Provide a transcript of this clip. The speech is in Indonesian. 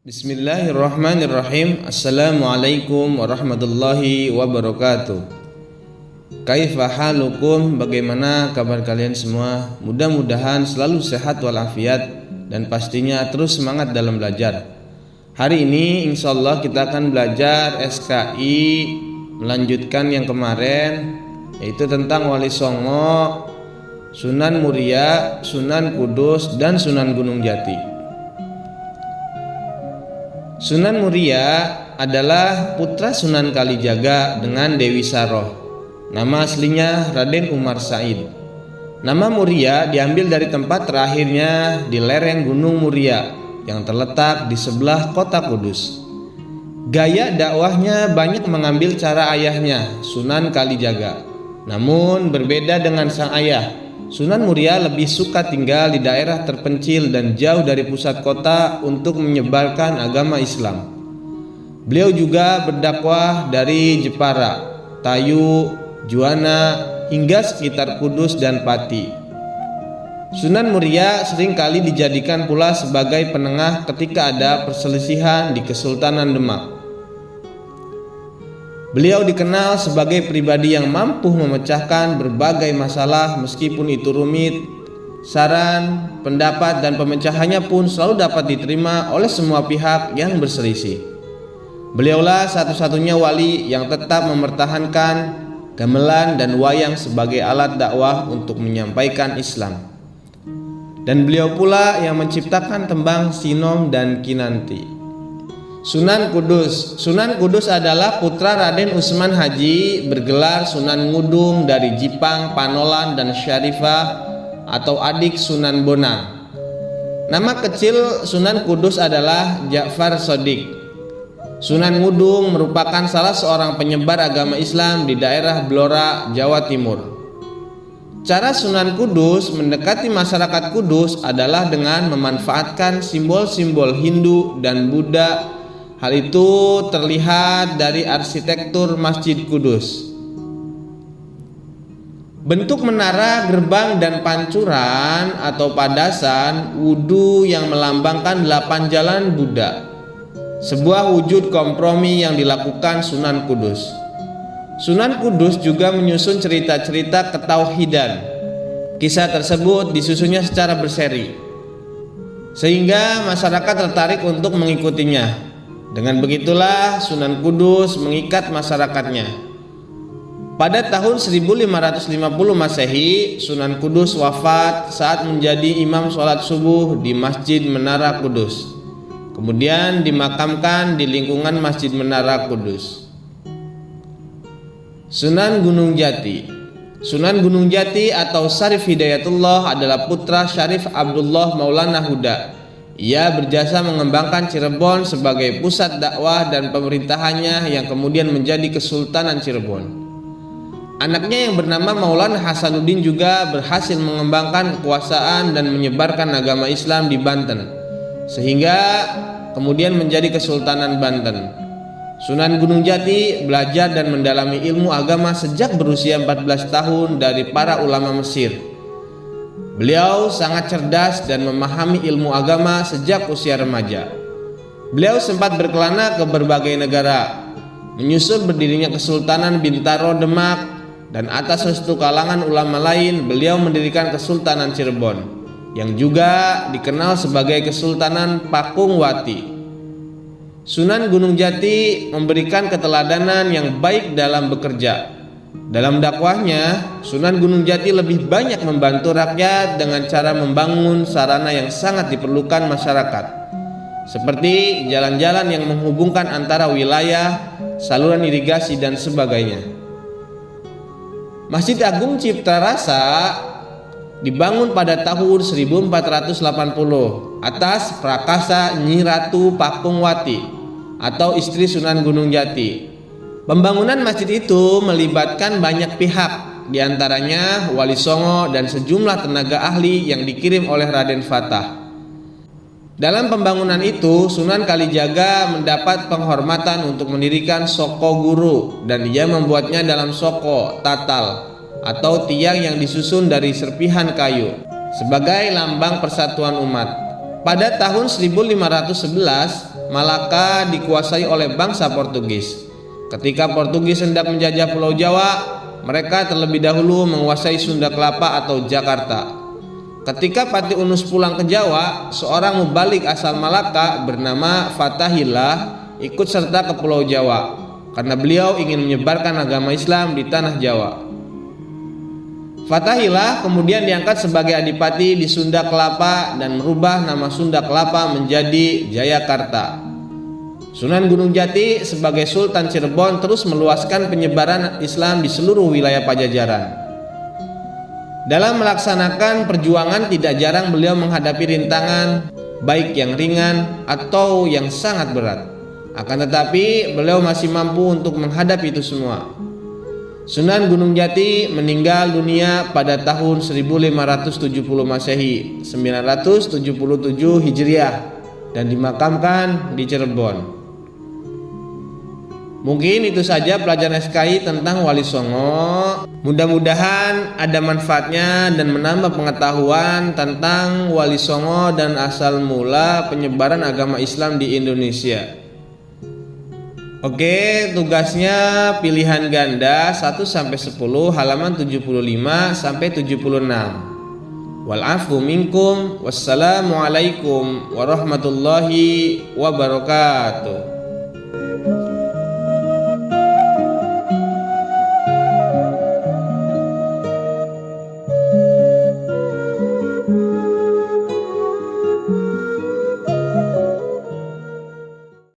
Bismillahirrahmanirrahim. Assalamualaikum warahmatullahi wabarakatuh. Kaifa halukum? Bagaimana kabar kalian semua? Mudah-mudahan selalu sehat walafiat dan pastinya terus semangat dalam belajar. Hari ini insyaallah kita akan belajar SKI melanjutkan yang kemarin, yaitu tentang Wali Songo, Sunan Muria, Sunan Kudus, dan Sunan Gunung Jati. Sunan Muria adalah putra Sunan Kalijaga dengan Dewi Saroh. Nama aslinya Raden Umar Said. Nama Muria diambil dari tempat terakhirnya di lereng Gunung Muria yang terletak di sebelah kota Kudus. Gaya dakwahnya banyak mengambil cara ayahnya, Sunan Kalijaga. Namun berbeda dengan sang ayah, Sunan Muria lebih suka tinggal di daerah terpencil dan jauh dari pusat kota untuk menyebarkan agama Islam. Beliau juga berdakwah dari Jepara, Tayu, Juwana, hingga sekitar Kudus dan Pati. Sunan Muria seringkali dijadikan pula sebagai penengah ketika ada perselisihan di Kesultanan Demak. Beliau dikenal sebagai pribadi yang mampu memecahkan berbagai masalah meskipun itu rumit. Saran, pendapat, dan pemecahannya pun selalu dapat diterima oleh semua pihak yang berselisih. Beliaulah satu-satunya wali yang tetap mempertahankan gamelan dan wayang sebagai alat dakwah untuk menyampaikan Islam. Dan beliau pula yang menciptakan tembang Sinom dan Kinanti. Sunan Kudus. Sunan Kudus adalah putra Raden Usman Haji, bergelar Sunan Ngudung dari Jipang, Panolan, dan Syarifah, atau adik Sunan Bonang. Nama kecil Sunan Kudus adalah Ja'far Shodiq. Sunan Ngudung merupakan salah seorang penyebar agama Islam di daerah Blora, Jawa Timur. Cara Sunan Kudus mendekati masyarakat Kudus adalah dengan memanfaatkan simbol-simbol Hindu dan Buddha. Hal itu terlihat dari arsitektur Masjid Kudus. Bentuk menara, gerbang, dan pancuran atau padasan wudhu yang melambangkan 8 jalan Buddha. Sebuah wujud kompromi yang dilakukan Sunan Kudus. Sunan Kudus juga menyusun cerita-cerita ketauhidan. Kisah tersebut disusunnya secara berseri, sehingga masyarakat tertarik untuk mengikutinya. Dengan begitulah Sunan Kudus mengikat masyarakatnya. Pada tahun 1550 Masehi, Sunan Kudus wafat saat menjadi imam sholat subuh di Masjid Menara Kudus. Kemudian dimakamkan di lingkungan Masjid Menara Kudus. Sunan Gunung Jati. Sunan Gunung Jati atau Syarif Hidayatullah adalah putra Syarif Abdullah Maulana Huda. Ia berjasa mengembangkan Cirebon sebagai pusat dakwah dan pemerintahannya yang kemudian menjadi Kesultanan Cirebon. Anaknya yang bernama Maulana Hasanuddin juga berhasil mengembangkan kekuasaan dan menyebarkan agama Islam di Banten, sehingga kemudian menjadi Kesultanan Banten. Sunan Gunung Jati belajar dan mendalami ilmu agama sejak berusia 14 tahun dari para ulama Mesir. Beliau sangat cerdas dan memahami ilmu agama sejak usia remaja. Beliau sempat berkelana ke berbagai negara, menyusul berdirinya Kesultanan Bintaro Demak, dan atas restu kalangan ulama lain beliau mendirikan Kesultanan Cirebon, yang juga dikenal sebagai Kesultanan Pakungwati. Sunan Gunung Jati memberikan keteladanan yang baik dalam bekerja. Dalam dakwahnya, Sunan Gunung Jati lebih banyak membantu rakyat dengan cara membangun sarana yang sangat diperlukan masyarakat, seperti jalan-jalan yang menghubungkan antara wilayah, saluran irigasi, dan sebagainya. Masjid Agung Cipta Rasa dibangun pada tahun 1480 atas prakasa Nyi Ratu Pakungwati atau istri Sunan Gunung Jati. Pembangunan masjid itu melibatkan banyak pihak, diantaranya Wali Songo dan sejumlah tenaga ahli yang dikirim oleh Raden Fatah. Dalam pembangunan itu, Sunan Kalijaga mendapat penghormatan untuk mendirikan Soko Guru, dan ia membuatnya dalam soko tatal atau tiang yang disusun dari serpihan kayu sebagai lambang persatuan umat. Pada tahun 1511, Malaka dikuasai oleh bangsa Portugis. Ketika Portugis hendak menjajah Pulau Jawa, mereka terlebih dahulu menguasai Sunda Kelapa atau Jakarta. Ketika Patih Unus pulang ke Jawa, seorang mubalik asal Malaka bernama Fathahillah ikut serta ke Pulau Jawa karena beliau ingin menyebarkan agama Islam di tanah Jawa. Fathahillah kemudian diangkat sebagai adipati di Sunda Kelapa dan merubah nama Sunda Kelapa menjadi Jayakarta. Sunan Gunung Jati sebagai Sultan Cirebon terus meluaskan penyebaran Islam di seluruh wilayah Pajajaran. Dalam melaksanakan perjuangan tidak jarang beliau menghadapi rintangan baik yang ringan atau yang sangat berat. Akan tetapi beliau masih mampu untuk menghadapi itu semua. Sunan Gunung Jati meninggal dunia pada tahun 1570 Masehi, 977 Hijriah dan dimakamkan di Cirebon. Mungkin itu saja pelajaran SKI tentang Wali Songo. Mudah-mudahan ada manfaatnya dan menambah pengetahuan tentang Wali Songo dan asal mula penyebaran agama Islam di Indonesia. Oke, tugasnya pilihan ganda 1 sampai 10 halaman 75 sampai 76. Wal afu minkum. Wassalamualaikum warahmatullahi wabarakatuh.